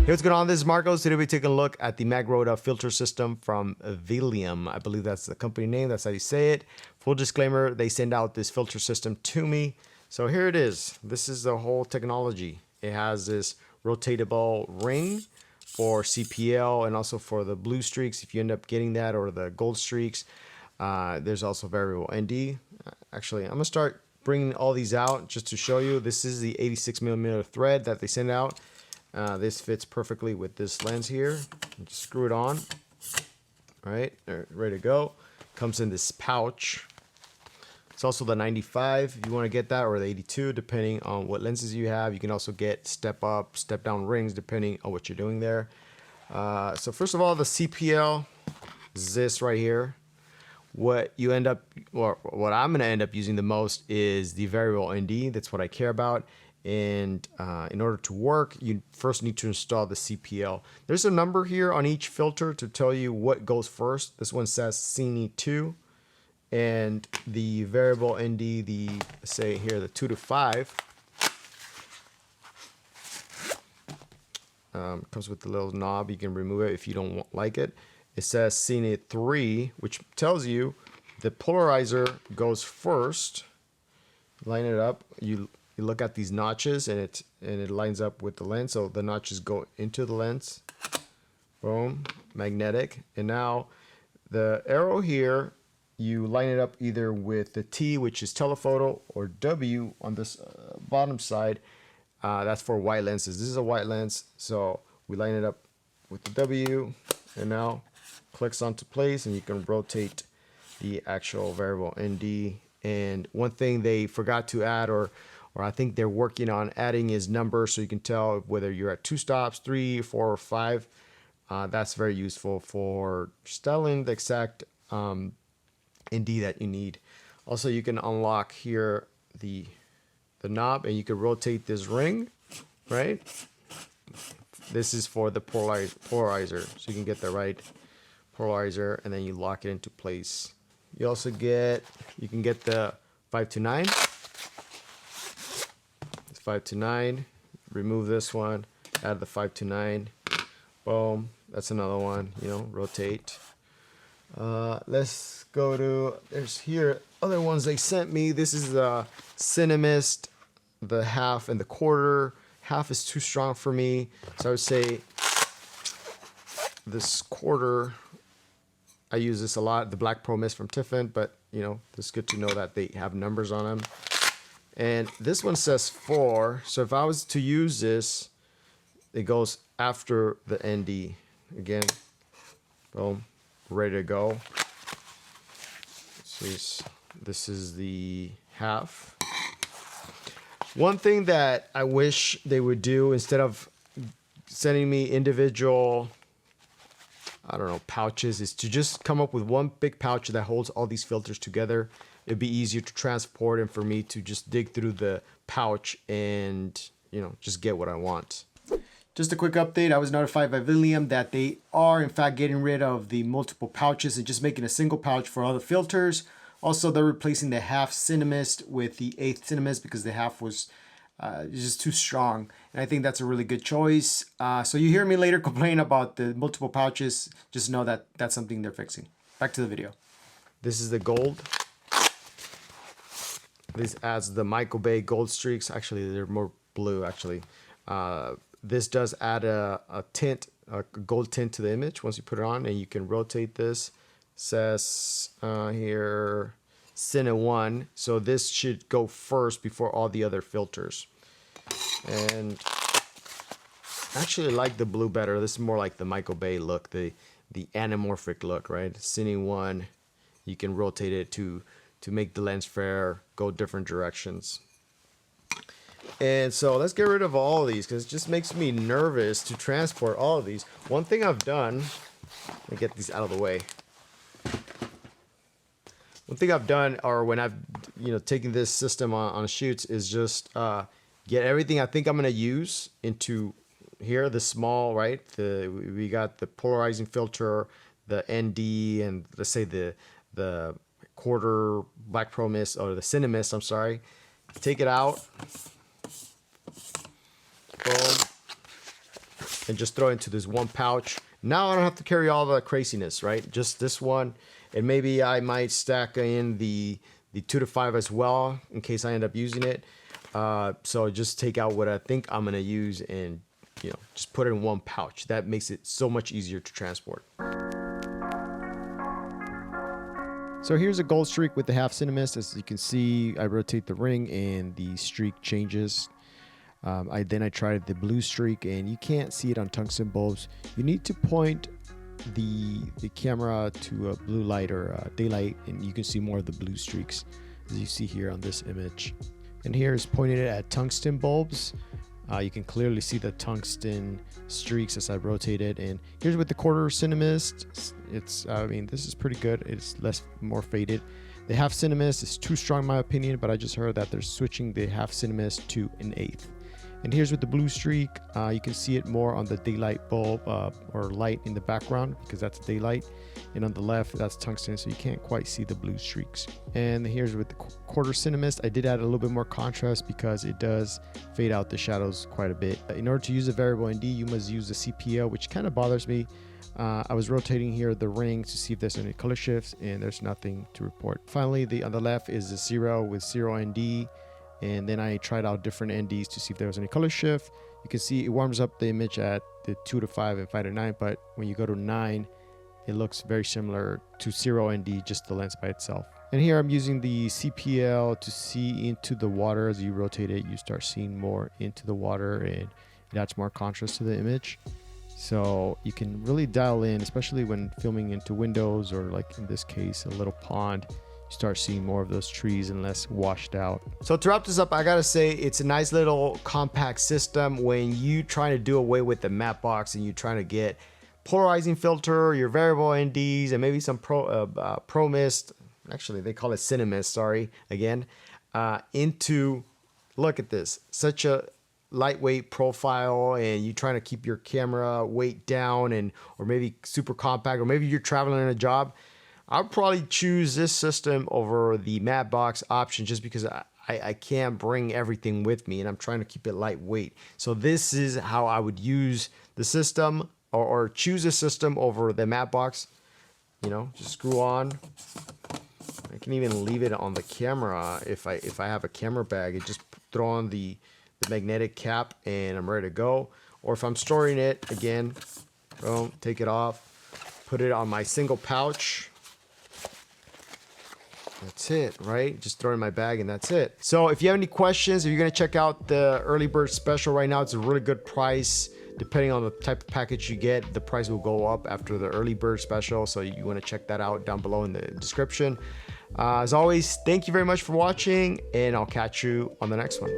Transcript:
Hey, what's going on? This is Marcos. Today we're taking a look at the MagRota filter system from Vilium. I believe that's the company name. That's how you say it. Full disclaimer, they send out this filter system to me. So here it is. This is the whole technology. It has this rotatable ring for CPL and also for the blue streaks if you end up getting that, or the gold streaks. There's also variable ND. Actually, I'm going to start bringing all these out just to show you. This is the 86mm thread that they send out. This fits perfectly with this lens here. Just screw it on. All right, ready to go. Comes in this pouch. It's also the 95 if you want to get that, or the 82 depending on what lenses you have. You can also get step up, step down rings depending on what you're doing there. So first of all, the CPL is this right here. What you end up, or what I'm going to end up using the most is the variable ND. That's what I care about. And in order to work, you first need to install the CPL. There's a number here on each filter to tell you what goes first. This one says Cine 2, and the variable ND, the say here the 2 to 5, comes with the little knob. You can remove it if you don't like it. It says Cine 3, which tells you the polarizer goes first. Line it up. You look at these notches, and it lines up with the lens, so the notches go into the lens. Boom, magnetic. And now the arrow here, you line it up either with the T, which is telephoto, or W on this bottom side. That's for wide lenses. This is a wide lens, so we line it up with the W, and now clicks onto place, and you can rotate the actual variable ND. And one thing they forgot to add, or I think they're working on adding, is numbers, so you can tell whether you're at 2 stops, 3, 4, or 5. That's very useful for just telling the exact ND that you need. Also, you can unlock here the knob, and you can rotate this ring, right? This is for the polarizer, so you can get the right polarizer, and then you lock it into place. You also you can get the 5-9. 5-9, remove this one, add the 5-9, boom, that's another one, rotate. Let's go to, there's here other ones they sent me. This is the CineMist, the half and the quarter. Half is too strong for me, so I would say this quarter, I use this a lot, the Black Pro Mist from Tiffin, but it's good to know that they have numbers on them. And this one says 4, so if I was to use this, it goes after the ND. Again, boom, ready to go. This is the half. One thing that I wish they would do, instead of sending me individual, pouches, is to just come up with one big pouch that holds all these filters together. It'd be easier to transport, and for me to just dig through the pouch and, just get what I want. Just a quick update. I was notified by Vilium that they are in fact getting rid of the multiple pouches and just making a single pouch for all the filters. Also, they're replacing the half CineMist with the 8th CineMist because the half was just too strong. And I think that's a really good choice. So you hear me later complain about the multiple pouches, just know that that's something they're fixing. Back to the video. This is the gold. This adds the Michael Bay gold streaks. Actually, they're more blue, actually. This does add a tint, a gold tint to the image once you put it on, and you can rotate this. It says here, Cine 1. So this should go first before all the other filters. And I actually like the blue better. This is more like the Michael Bay look, the anamorphic look, right? Cine 1, you can rotate it to make the lens flare go different directions. And so let's get rid of all of these, because it just makes me nervous to transport all of these. One thing I've done, let me get these out of the way. One thing I've done, or when I've taken this system on shoots, is just get everything I think I'm gonna use into here, the small, right? We got the polarizing filter, the ND, and let's say the quarter Black Pro Mist, or the CineMist, I'm sorry. Take it out. Boom. and just throw it into this one pouch. Now I don't have to carry all the craziness, right? Just this one, and maybe I might stack in the 2 to 5 as well in case I end up using it. So just take out what I think I'm gonna use and just put it in one pouch. That makes it so much easier to transport. So here's a gold streak with the half CineMist. As you can see, I rotate the ring and the streak changes. Then I tried the blue streak, and you can't see it on tungsten bulbs. You need to point the camera to a blue light or daylight, and you can see more of the blue streaks as you see here on this image. And here is pointed at tungsten bulbs. You can clearly see the tungsten streaks as I rotate it. And here's with the quarter CineMist. I mean, this is pretty good. It's more faded. The half CineMist is too strong in my opinion, but I just heard that they're switching the half CineMist to an 1/8. And here's with the blue streak. You can see it more on the daylight bulb or light in the background because that's daylight. And on the left, that's tungsten, so you can't quite see the blue streaks. And here's with the quarter CineMist. I did add a little bit more contrast because it does fade out the shadows quite a bit. In order to use a variable ND, you must use the CPL, which kind of bothers me. I was rotating here the ring to see if there's any color shifts, and there's nothing to report. Finally, on the left is the 0 with 0 ND. And then I tried out different NDs to see if there was any color shift. You can see it warms up the image at the 2 to 5 and 5 to 9, but when you go to 9, it looks very similar to 0 ND, just the lens by itself. And here I'm using the CPL to see into the water. As you rotate it, you start seeing more into the water, and it adds more contrast to the image. So you can really dial in, especially when filming into windows or, like in this case, a little pond. You start seeing more of those trees and less washed out. So to wrap this up, I gotta say it's a nice little compact system. When you try to do away with the matte box and you're trying to get polarizing filter, your variable NDs, and maybe some pro mist, actually they call it CineMist, sorry, again, into, look at this, such a lightweight profile, and you trying to keep your camera weight down, or maybe super compact, or maybe you're traveling in a job. I'll probably choose this system over the matte box option just because I can't bring everything with me and I'm trying to keep it lightweight. So this is how I would use the system or choose a system over the matte box. Just screw on. I can even leave it on the camera if I have a camera bag. It just throw on the magnetic cap and I'm ready to go. Or if I'm storing it, again, boom, take it off, put it on my single pouch. That's it, right? Just throw it in my bag and that's it. So if you have any questions, if you're gonna check out the early bird special right now, it's a really good price. Depending on the type of package you get, the price will go up after the early bird special. So you wanna check that out down below in the description. As always, thank you very much for watching, and I'll catch you on the next one.